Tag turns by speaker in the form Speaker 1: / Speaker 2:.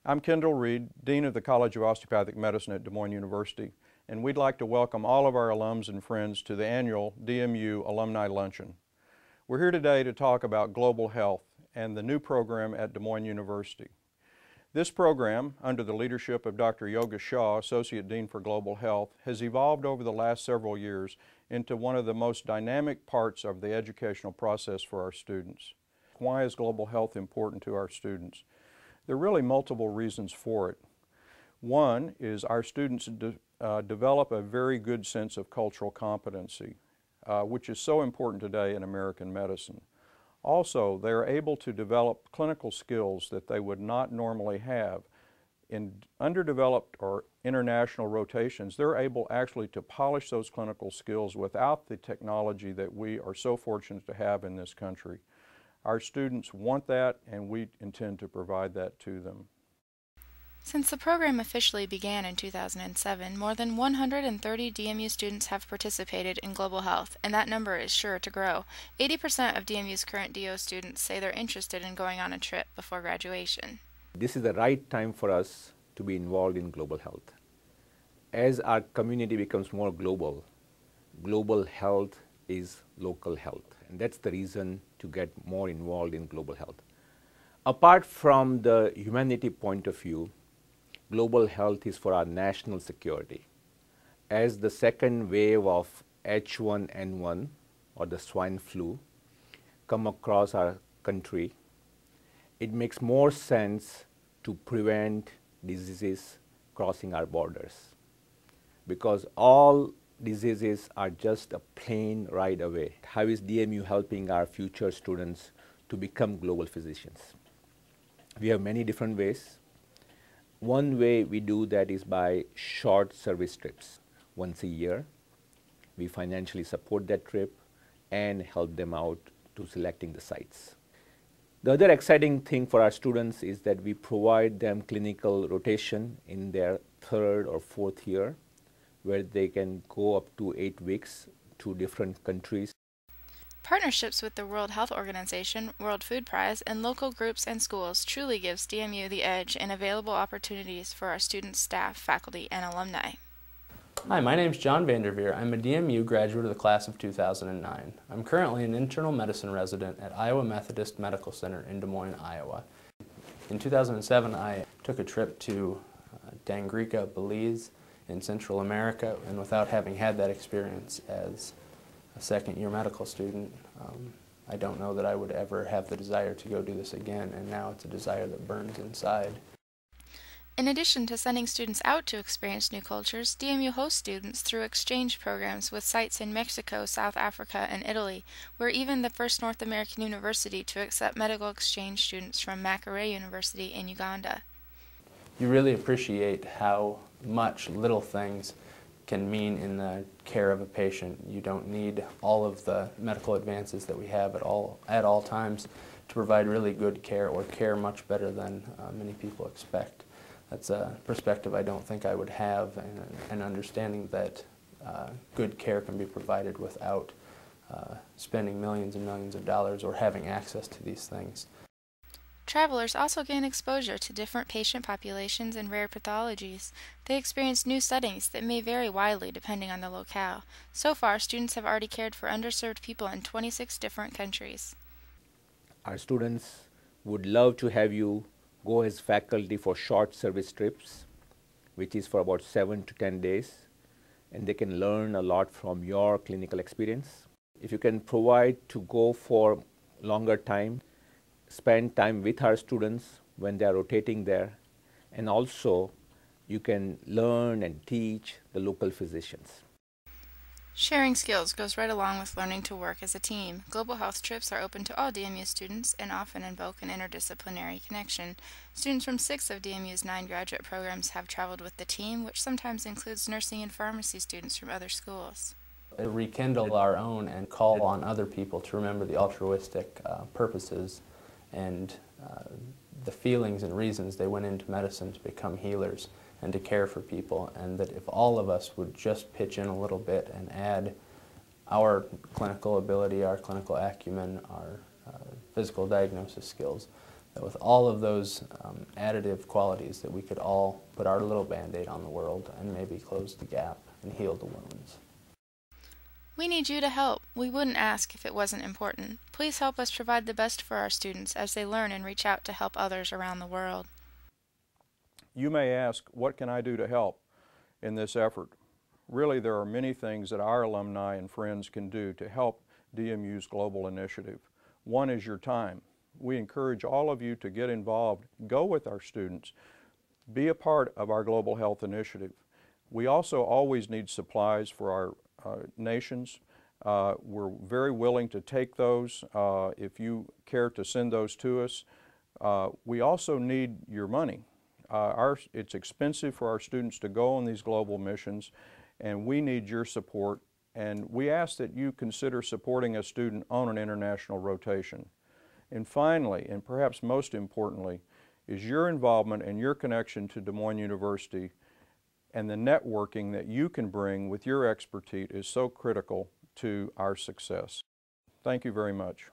Speaker 1: I'm Kendall Reed, Dean of the College of Osteopathic Medicine at Des Moines University, and we'd like to welcome all of our alums and friends to the annual DMU Alumni Luncheon. We're here today to talk about global health and the new program at Des Moines University. This program, under the leadership of Dr. Yoga Shah, Associate Dean for Global Health, has evolved over the last several years into one of the most dynamic parts of the educational process for our students. Why is global health important to our students? There are really multiple reasons for it. One is our students develop a very good sense of cultural competency, which is so important today in American medicine. Also, they're able to develop clinical skills that they would not normally have. In underdeveloped or international rotations, they're able actually to polish those clinical skills without the technology that we are so fortunate to have in this country. Our students want that, and we intend to provide that to them.
Speaker 2: Since the program officially began in 2007, more than 130 DMU students have participated in global health, and that number is sure to grow. 80% of DMU's current DO students say they're interested in going on a trip before graduation.
Speaker 3: This is the right time for us to be involved in global health. As our community becomes more global, global health is local health, and that's the reason to get more involved in global health. Apart from the humanity point of view, global health is for our national security. As the second wave of H1N1 or the swine flu come across our country, it makes more sense to prevent diseases crossing our borders, because all diseases are just a plane ride away. How is DMU helping our future students to become global physicians? We have many different ways. One way we do that is by short service trips. Once a year, we financially support that trip and help them out to selecting the sites. The other exciting thing for our students is that we provide them clinical rotation in their third or fourth year, where they can go up to 8 weeks to different countries.
Speaker 2: Partnerships with the World Health Organization, World Food Prize, and local groups and schools truly gives DMU the edge in available opportunities for our students, staff, faculty, and alumni.
Speaker 4: Hi, my name is John Vanderveer. I'm a DMU graduate of the class of 2009. I'm currently an internal medicine resident at Iowa Methodist Medical Center in Des Moines, Iowa. In 2007, I took a trip to Dangrica, Belize, in Central America, and without having had that experience as a second-year medical student, I don't know that I would ever have the desire to go do this again, and now it's a desire that burns inside.
Speaker 2: In addition to sending students out to experience new cultures, DMU hosts students through exchange programs with sites in Mexico, South Africa, and Italy. We're even the first North American university to accept medical exchange students from Makerere University in Uganda.
Speaker 4: You really appreciate how much little things can mean in the care of a patient. You don't need all of the medical advances that we have at all times to provide really good care, or care much better than many people expect. That's a perspective I don't think I would have, and an understanding that good care can be provided without spending millions and millions of dollars or having access to these things.
Speaker 2: Travelers also gain exposure to different patient populations and rare pathologies. They experience new settings that may vary widely depending on the locale. So far, students have already cared for underserved people in 26 different countries.
Speaker 3: Our students would love to have you go as faculty for short service trips, which is for about 7 to 10 days, and they can learn a lot from your clinical experience. If you can provide to go for longer time, spend time with our students when they are rotating there, and also you can learn and teach the local physicians.
Speaker 2: Sharing skills goes right along with learning to work as a team. Global health trips are open to all DMU students and often invoke an interdisciplinary connection. Students from 6 of DMU's 9 graduate programs have traveled with the team, which sometimes includes nursing and pharmacy students from other schools.
Speaker 4: Rekindle our own and call on other people to remember the altruistic purposes and the feelings and reasons they went into medicine to become healers and to care for people, and that if all of us would just pitch in a little bit and add our clinical ability, our clinical acumen, our physical diagnosis skills, that with all of those additive qualities that we could all put our little Band-Aid on the world and maybe close the gap and heal the wounds.
Speaker 2: We need you to help. We wouldn't ask if it wasn't important. Please help us provide the best for our students as they learn and reach out to help others around the world.
Speaker 1: You may ask, what can I do to help in this effort? Really, there are many things that our alumni and friends can do to help DMU's global initiative. One is your time. We encourage all of you to get involved, go with our students, be a part of our global health initiative. We also always need supplies for our nations. We're very willing to take those if you care to send those to us. We also need your money. It's expensive for our students to go on these global missions, and we need your support. And we ask that you consider supporting a student on an international rotation. And finally, and perhaps most importantly, is your involvement and your connection to Des Moines University, and the networking that you can bring with your expertise is so critical to our success. Thank you very much.